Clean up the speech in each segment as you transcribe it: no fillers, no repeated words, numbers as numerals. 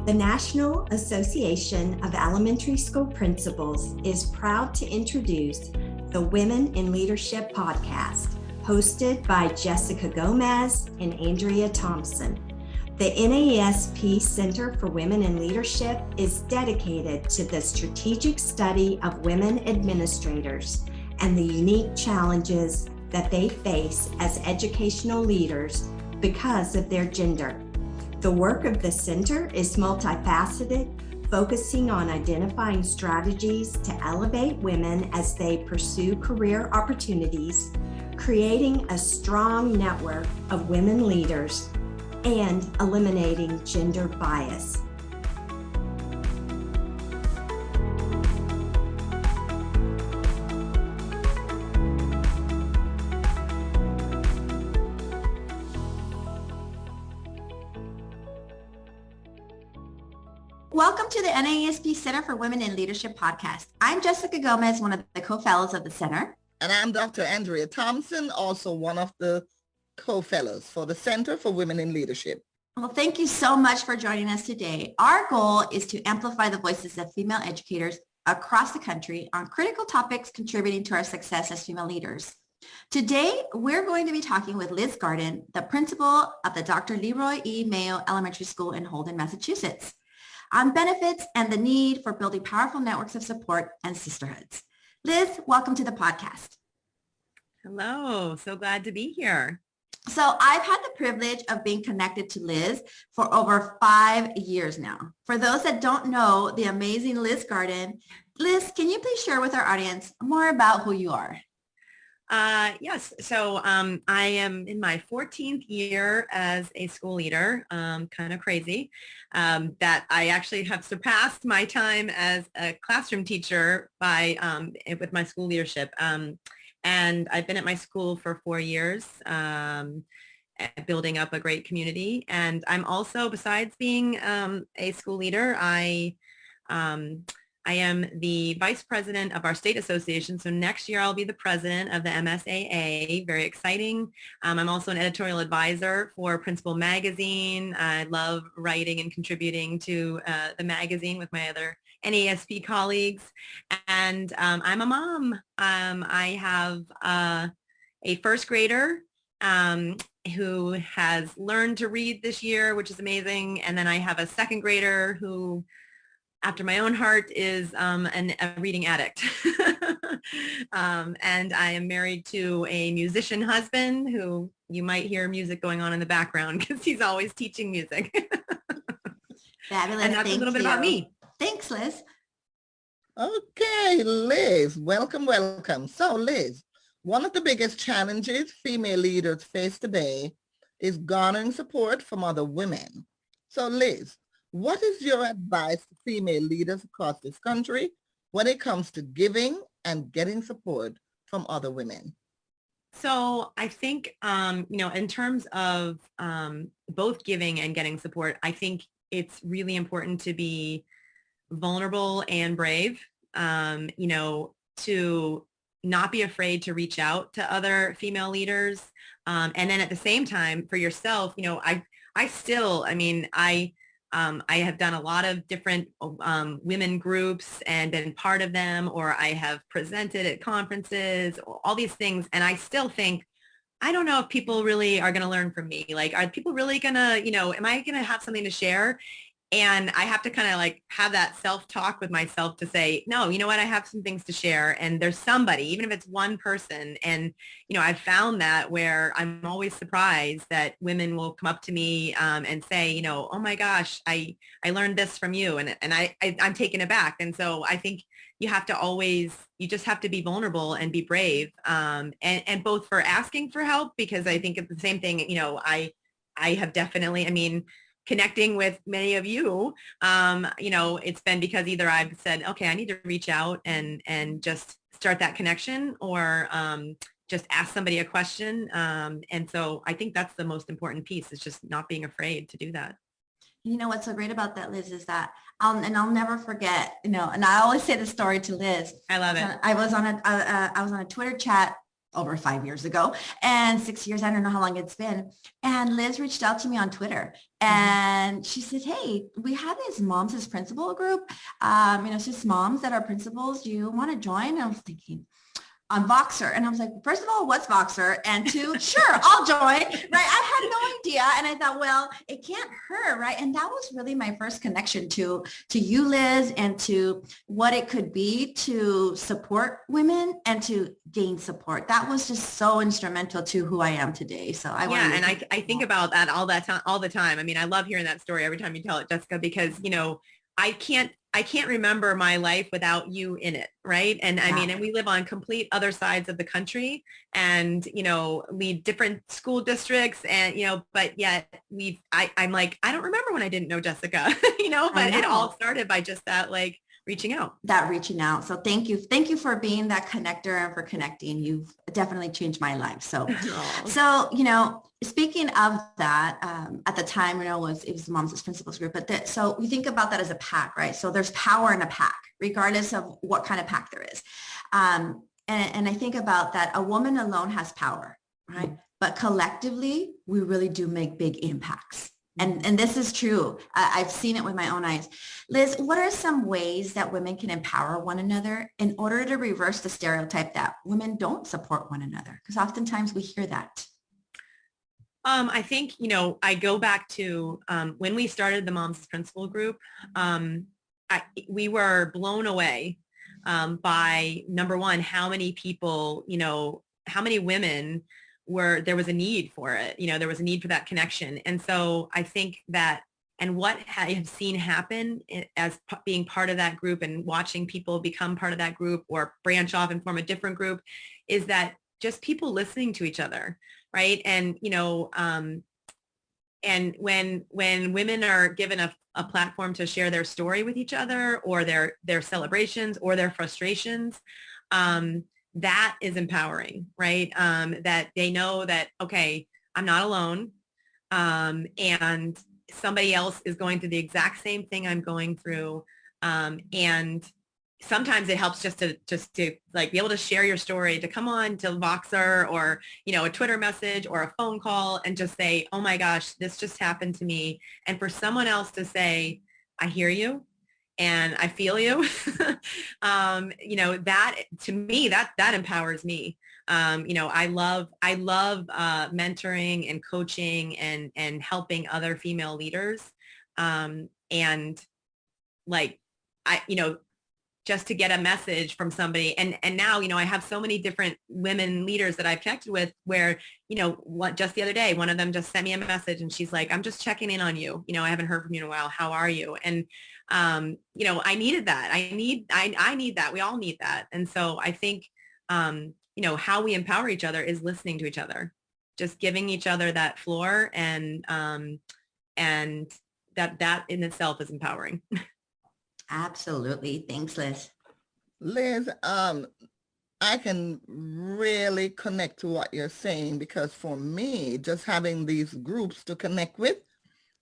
The National Association of Elementary School Principals is proud to introduce the Women in Leadership podcast, hosted by Jessica Gomez and Andrea Thompson. The NASP Center for Women in Leadership is dedicated to the strategic study of women administrators and the unique challenges that they face as educational leaders because of their gender. The work of the center is multifaceted, focusing on identifying strategies to elevate women as they pursue career opportunities, creating a strong network of women leaders, and eliminating gender bias. Welcome to the NASP Center for Women in Leadership podcast. I'm Jessica Gomez, one of the co-fellows of the center. And I'm Dr. Andrea Thompson, also one of the co-fellows for the Center for Women in Leadership. Well, thank you so much for joining us today. Our goal is to amplify the voices of female educators across the country on critical topics contributing to our success as female leaders. Today, we're going to be talking with Liz Garden, the principal of the Dr. Leroy E. Mayo Elementary School in Holden, Massachusetts, on benefits and the need for building powerful networks of support and sisterhoods. Liz, welcome to the podcast. Hello, so glad to be here. So I've had the privilege of being connected to Liz for over 5 years now. For those that don't know the amazing Liz Garden, Liz, can you please share with our audience more about who you are? Yes, so I am in my 14th year as a school leader, kind of crazy, that I actually have surpassed my time as a classroom teacher with my school leadership. And I've been at my school for 4 years, building up a great community. And I'm also, besides being a school leader, I am the vice president of our state association. So next year I'll be the president of the MSAA. Very exciting. I'm also an editorial advisor for Principal Magazine. I love writing and contributing to the magazine with my other NASP colleagues. And I'm a mom. I have a first grader who has learned to read this year, which is amazing. And then I have a second grader who, after my own heart, is a reading addict. And I am married to a musician husband who you might hear music going on in the background because he's always teaching music. Fabulous. And that's a little bit about me. Thanks, Liz. Okay, Liz, welcome, welcome. So Liz, one of the biggest challenges female leaders face today is garnering support from other women. So Liz, what is your advice to female leaders across this country when it comes to giving and getting support from other women? So I think, in terms of both giving and getting support, I think it's really important to be vulnerable and brave, to not be afraid to reach out to other female leaders. And then at the same time, for yourself, I have done a lot of different women groups and been part of them, or I have presented at conferences, all these things. And I still think, I don't know if people really are going to learn from me. Like, are people really going to, am I going to have something to share? And I have to kind of have that self-talk with myself to say, no, you know what, I have some things to share. And there's somebody, even if it's one person. And, I've found that where I'm always surprised that women will come up to me and say, oh my gosh, I learned this from you. And I'm taken aback. And so I think you just have to be vulnerable and be brave. And both for asking for help, because I think it's the same thing, I have definitely, connecting with many of you, it's been because either I've said, okay, I need to reach out and just start that connection, or just ask somebody a question. And so I think that's the most important piece, is just not being afraid to do that. You know what's so great about that, Liz, is that I'll never forget, and I always say the story to Liz. I love it. I was on a Twitter chat over 5 years ago, and 6 years, I don't know how long it's been. And Liz reached out to me on Twitter, and she said, hey, we have this moms as principal group. It's just moms that are principals. Do you want to join? And I was thinking, on Voxer. And I was like, first of all, what's Voxer? And two, sure, I'll join, right? I had no idea. And I thought, well, it can't hurt, right? And that was really my first connection to you, Liz, and to what it could be to support women and to gain support. That was just so instrumental to who I am today. So I think about that all the time. I mean, I love hearing that story every time you tell it, Jessica, because, I can't remember my life without you in it. Right. And I mean, and we live on complete other sides of the country and, lead different school districts and, but yet I'm like, I don't remember when I didn't know Jessica, but it all started by just that, like reaching out. So thank you. Thank you for being that connector and for connecting. You've definitely changed my life. So, speaking of that, at the time, it was Moms as Principals group, but so we think about that as a pack, right? So there's power in a pack, regardless of what kind of pack there is. And I think about that. A woman alone has power, right? But collectively, we really do make big impacts. And this is true. I've seen it with my own eyes. Liz, what are some ways that women can empower one another in order to reverse the stereotype that women don't support one another? Because oftentimes we hear that. I think, I go back to when we started the Moms as Principal group, we were blown away by, number one, how many people, how many women there was a need for it. There was a need for that connection. And so I think that, and what I have seen happen as being part of that group and watching people become part of that group or branch off and form a different group is that just people listening to each other. Right. And, and when women are given a platform to share their story with each other or their celebrations or their frustrations, that is empowering, right? That they know that, okay, I'm not alone. And somebody else is going through the exact same thing I'm going through. And sometimes it helps just to like be able to share your story, to come on to Voxer or, a Twitter message or a phone call and just say, oh my gosh, this just happened to me. And for someone else to say, I hear you. And I feel you, that to me, that empowers me. I love mentoring and coaching and helping other female leaders. And like, just to get a message from somebody. And now, I have so many different women leaders that I've connected with where, just the other day, one of them just sent me a message and she's like, I'm just checking in on you. I haven't heard from you in a while. How are you? And, I needed that. I need that. We all need that. And so I think, how we empower each other is listening to each other, just giving each other that floor and that in itself is empowering. Absolutely. Thanks, Liz. Liz, I can really connect to what you're saying because for me, just having these groups to connect with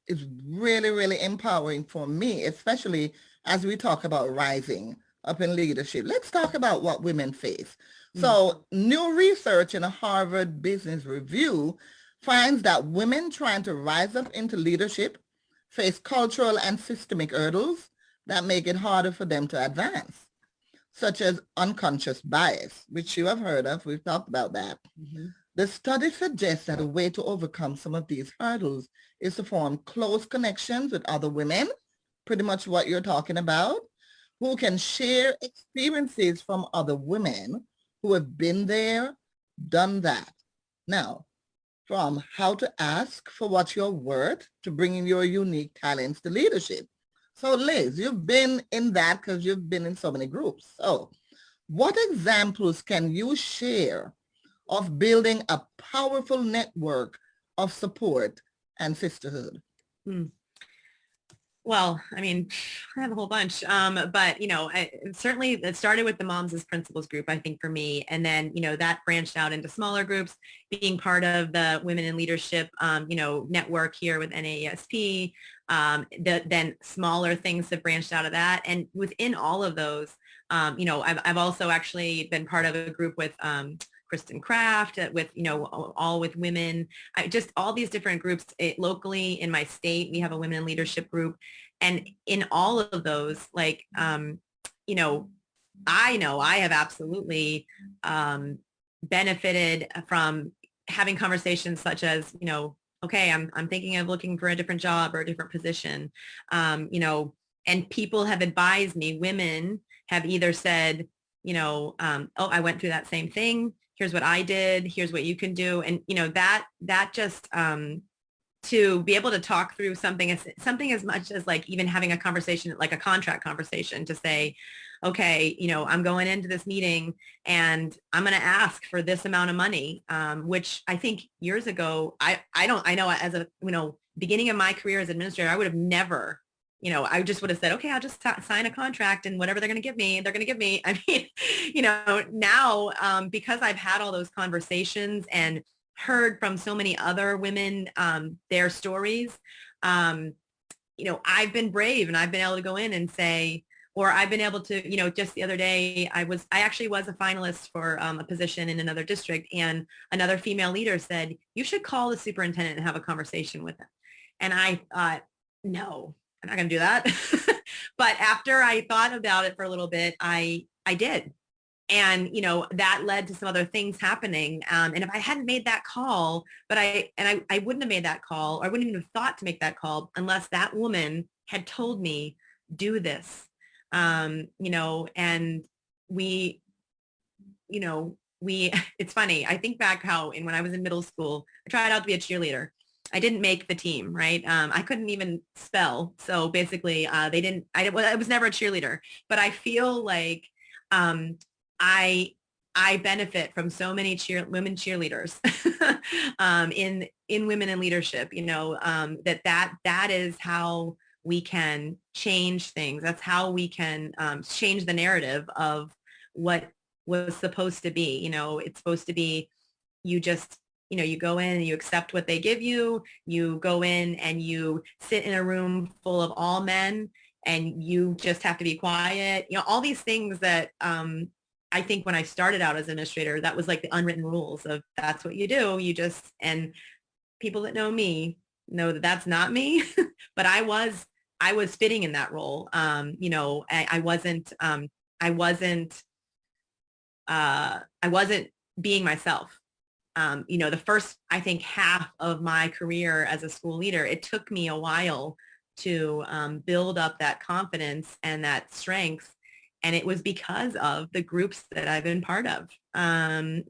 is really, really empowering for me, especially as we talk about rising up in leadership. Let's talk about what women face. So new research in a Harvard Business Review finds that women trying to rise up into leadership face cultural and systemic hurdles that make it harder for them to advance, such as unconscious bias, which you have heard of. We've talked about that. The study suggests that a way to overcome some of these hurdles is to form close connections with other women, pretty much what you're talking about, who can share experiences from other women who have been there, done that. Now, from how to ask for what you're worth to bringing your unique talents to leadership. So Liz, you've been in that because you've been in so many groups. So what examples can you share of building a powerful network of support and sisterhood? Well, I mean, I have a whole bunch, but, certainly it started with the Moms as Principals group, I think, for me. And then, that branched out into smaller groups, being part of the Women in Leadership, network here with NAESP. Then smaller things have branched out of that. And within all of those, I've also actually been part of a group with Kristen Craft with, all with women, just all these different groups. Locally in my state, we have a women in leadership group. And in all of those, like, I know I have absolutely benefited from having conversations such as, okay, I'm thinking of looking for a different job or a different position, and people have advised me, women have either said, oh, I went through that same thing. Here's what I did. Here's what you can do. And, that just, to be able to talk through something as much as like even having a conversation, like a contract conversation, to say, okay, I'm going into this meeting and I'm going to ask for this amount of money, which I think years ago, I know as a, beginning of my career as administrator, I would have never, I just would have said, okay, I'll just sign a contract and whatever they're going to give me, they're going to give me. I mean, now because I've had all those conversations and heard from so many other women, their stories, I've been brave and I've been able to go in and say, or I've been able to, just the other day, I actually was a finalist for a position in another district, and another female leader said, you should call the superintendent and have a conversation with him. And I thought, no, I'm not going to do that. But after I thought about it for a little bit, I did. And, that led to some other things happening. And if I hadn't made that call, I wouldn't have made that call, or I wouldn't even have thought to make that call unless that woman had told me, do this. And we, it's funny. I think back how when I was in middle school, I tried out to be a cheerleader. I didn't make the team, right? I couldn't even spell. So basically I was never a cheerleader, but I feel like, I benefit from so many women cheerleaders in women in leadership, that is how we can change things. That's how we can change the narrative of what was supposed to be. It's supposed to be, you just, you go in and you accept what they give you. You go in and you sit in a room full of all men and you just have to be quiet. All these things that I think when I started out as an administrator, that was like the unwritten rules of that's what you do. You just, and people that know me know that that's not me, but I was fitting in that role. I wasn't being myself. The first, I think, half of my career as a school leader, it took me a while to build up that confidence and that strength. And it was because of the groups that I've been part of. I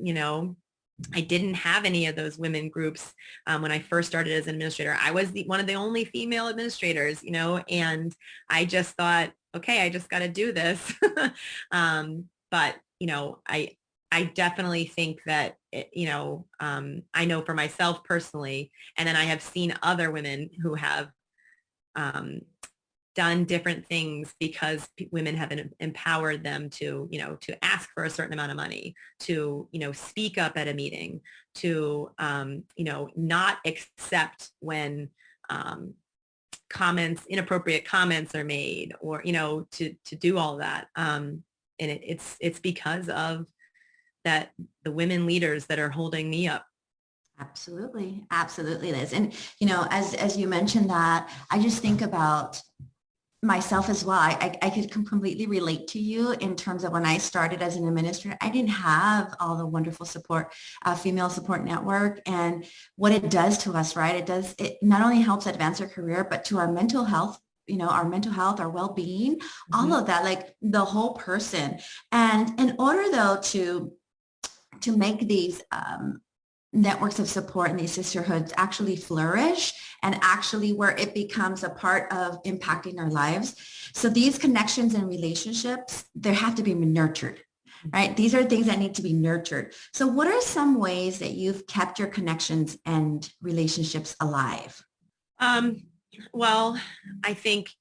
didn't have any of those women groups when I first started as an administrator. I was one of the only female administrators, and I just thought, okay, I just got to do this. But, I definitely think that, I know for myself personally, and then I have seen other women who have done different things because women have empowered them to, to ask for a certain amount of money, to, speak up at a meeting, to, not accept when inappropriate comments are made, or, to do all that. And it's because of that, the women leaders that are holding me up. Absolutely. Absolutely, Liz. And, as you mentioned that, I just think about myself as well. I could completely relate to you in terms of when I started as an administrator, I didn't have all the wonderful support, female support network, and what it does to us, right? It not only helps advance our career, but to our mental health, our well-being, mm-hmm. all of that, like the whole person. And in order though to make these networks of support and these sisterhoods actually flourish, and actually where it becomes a part of impacting our lives. So these connections and relationships, they have to be nurtured, right? These are things that need to be nurtured. So what are some ways that you've kept your connections and relationships alive? Well, I think,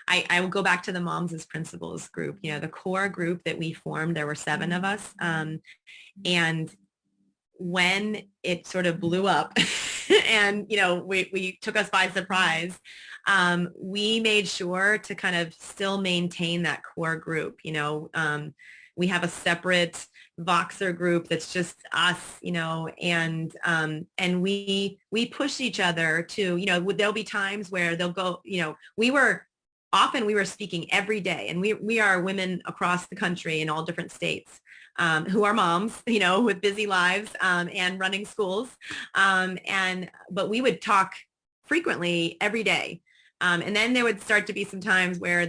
I will go back to the Moms as Principals group, the core group that we formed, there were 7 of us. And when it sort of blew up and, we took us by surprise, we made sure to kind of still maintain that core group, We have a separate Voxer group that's just us, and we push each other to, there'll be times where they'll go, we were speaking every day, and we are women across the country in all different states, who are moms, with busy lives, and running schools. But we would talk frequently every day. And then there would start to be some times where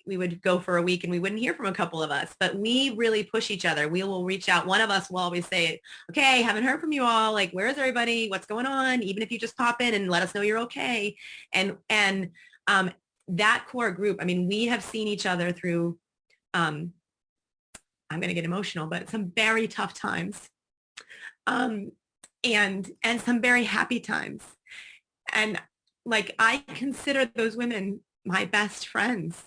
we would go for a week and we wouldn't hear from a couple of us, but we really push each other. We will reach out. One of us will always say, okay, haven't heard from you all. Like, where's everybody? What's going on? Even if you just pop in and let us know you're okay. And that core group, I mean, we have seen each other through, I'm going to get emotional, but some very tough times, and some very happy times. And like, I consider those women my best friends.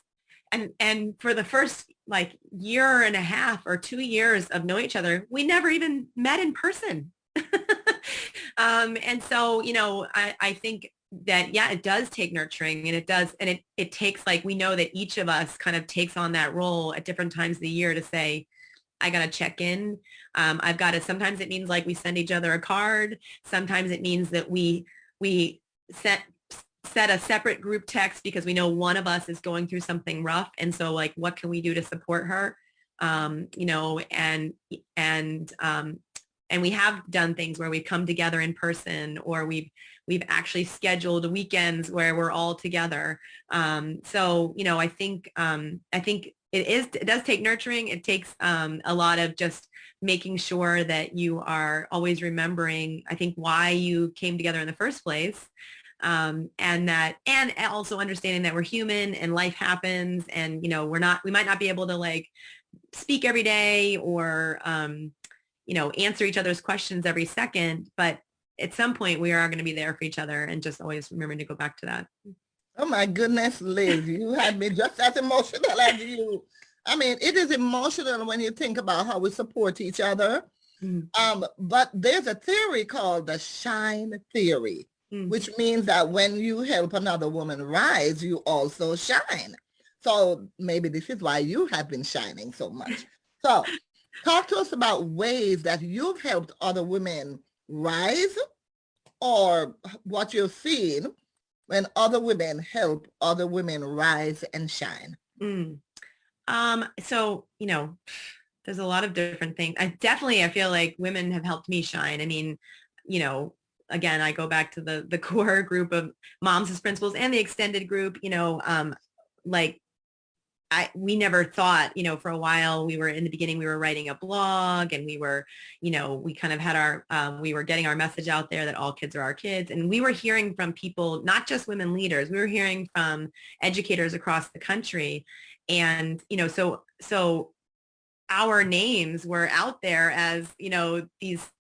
And for the first like year and a half or 2 years of knowing each other, we never even met in person. And so, I think that, yeah, it does take nurturing, and it takes, like, we know that each of us kind of takes on that role at different times of the year to say, I got to check in. I've got to, sometimes it means like we send each other a card. Sometimes it means that we set a separate group text because we know one of us is going through something rough. And so, like, what can we do to support her? And we have done things where we've come together in person, or we've actually scheduled weekends where we're all together. So, I think it does take nurturing. It takes a lot of just making sure that you are always remembering, I think, why you came together in the first place. And also understanding that we're human and life happens, and, we might not be able to like speak every day or, answer each other's questions every second, but at some point we are going to be there for each other, and just always remembering to go back to that. Oh my goodness, Liz, you had me just as emotional as you. I mean, it is emotional when you think about how we support each other. Mm. But there's a theory called the shine theory, which means that when you help another woman rise, you also shine. So maybe this is why you have been shining so much. So talk to us about ways that you've helped other women rise, or what you've seen when other women help other women rise and shine. So, there's a lot of different things. I feel like women have helped me shine. I mean, again, I go back to the core group of moms as principals and the extended group, we never thought, for a while, we were in the beginning, we were writing a blog, and we were, we kind of had we were getting our message out there that all kids are our kids. And we were hearing from people, not just women leaders, we were hearing from educators across the country. And, so our names were out there as, these,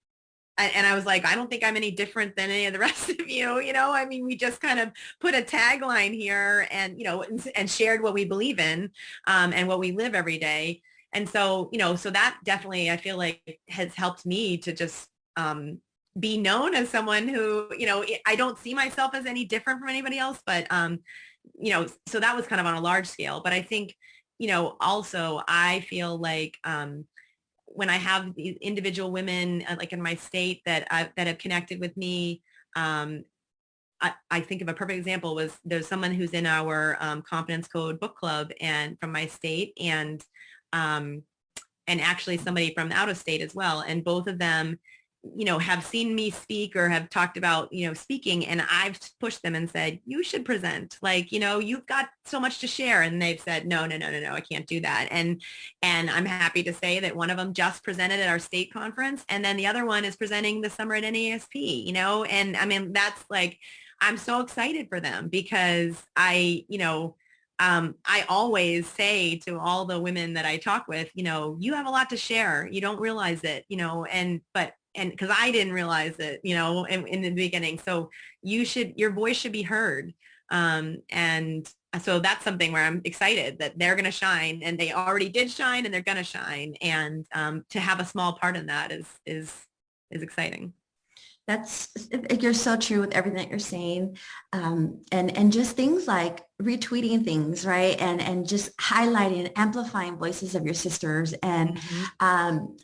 and I was like, I don't think I'm any different than any of the rest of you, I mean, we just kind of put a tagline here and, and shared what we believe in, and what we live every day. And so, so that definitely, I feel like, has helped me to just be known as someone who, I don't see myself as any different from anybody else, but, so that was kind of on a large scale. But I think, also I feel like, when I have these individual women, like in my state, that have connected with me, I think of a perfect example was there's someone who's in our Confidence Code book club and from my state, and actually somebody from out of state as well. And both of them, have seen me speak or have talked about, speaking, and I've pushed them and said, you should present, like, you've got so much to share. And they've said, no, I can't do that. And I'm happy to say that one of them just presented at our state conference, and then the other one is presenting this summer at NASP, and I mean, that's like, I'm so excited for them, because I always say to all the women that I talk with, you have a lot to share. You don't realize it, and because I didn't realize it, in the beginning. So your voice should be heard. And so that's something where I'm excited that they're going to shine, and they already did shine, and they're going to shine. And to have a small part in that is exciting. You're so true with everything that you're saying. And just things like retweeting things, right? And just highlighting and amplifying voices of your sisters. And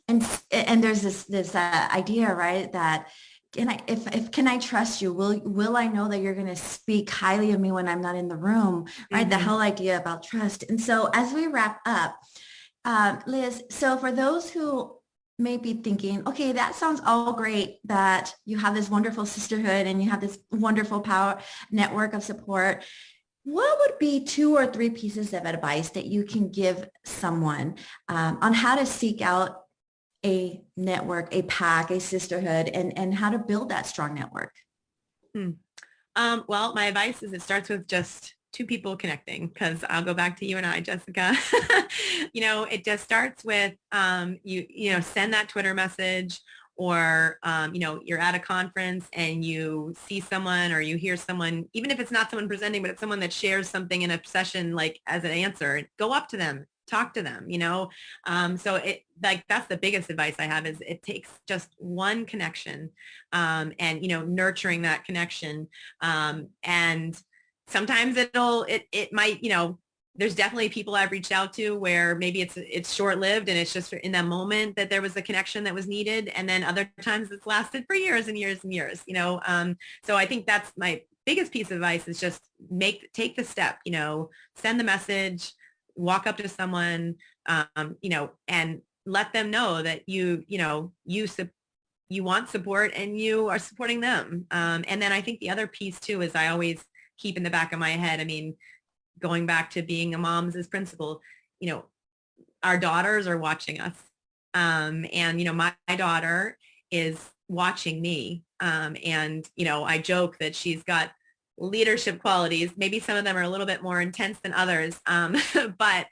there's this idea, right? That can I trust you? Will I know that you're going to speak highly of me when I'm not in the room, right? The whole idea about trust. And so as we wrap up, Liz, so for those who may be thinking, okay, that sounds all great, that you have this wonderful sisterhood and you have this wonderful power network of support. What would be 2 or 3 pieces of advice that you can give someone on how to seek out a network, a pack, a sisterhood, and how to build that strong network? Well, my advice is it starts with just 2 people connecting, because I'll go back to you and I, Jessica. It just starts with, send that Twitter message, or, you're at a conference and you see someone or you hear someone, even if it's not someone presenting, but it's someone that shares something in a session, like as an answer, go up to them, talk to them, so that's the biggest advice I have, is it takes just one connection, and, nurturing that connection. And sometimes it might, there's definitely people I've reached out to where maybe it's short-lived and it's just in that moment that there was a connection that was needed. And then other times it's lasted for years and years and years, so I think that's my biggest piece of advice, is just take the step, send the message, walk up to someone, and let them know that you want support and you are supporting them. And then I think the other piece too is I always keep in the back of my head, I mean, going back to being a mom's as principal, our daughters are watching us. And, my daughter is watching me. And, I joke that she's got leadership qualities. Maybe some of them are a little bit more intense than others. But,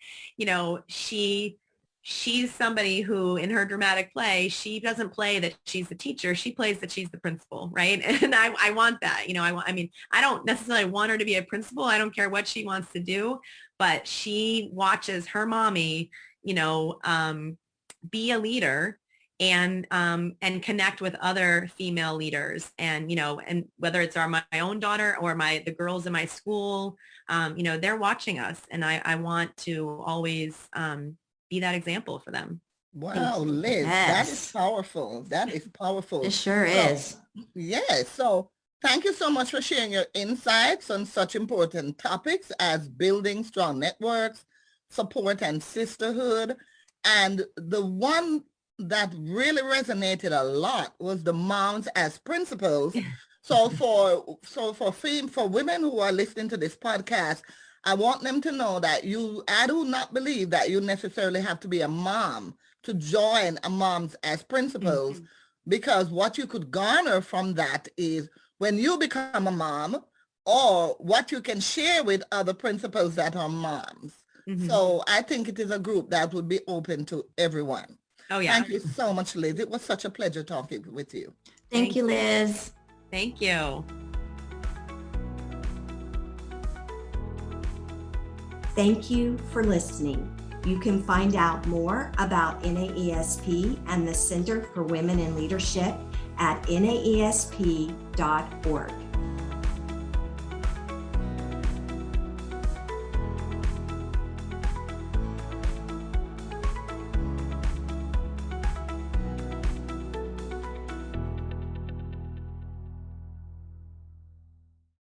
she's somebody who, in her dramatic play, she doesn't play that she's the teacher. She plays that she's the principal, right? And I want that. I don't necessarily want her to be a principal. I don't care what she wants to do, but she watches her mommy, be a leader and connect with other female leaders. And, and whether it's my own daughter or the girls in my school, they're watching us. And I want to always, be that example for them. Wow, Liz, that is powerful. That is powerful. It sure is. Yes. So thank you so much for sharing your insights on such important topics as building strong networks, support, and sisterhood. And the one that really resonated a lot was the moms as principals. So for women who are listening to this podcast, I want them to know that I do not believe that you necessarily have to be a mom to join a moms as principals, because what you could garner from that is when you become a mom, or what you can share with other principals that are moms. So I think it is a group that would be open to everyone. Oh, yeah. Thank you so much, Liz. It was such a pleasure talking with you. Thank you, Liz. Thank you. Thank you for listening. You can find out more about NAESP and the Center for Women in Leadership at naesp.org.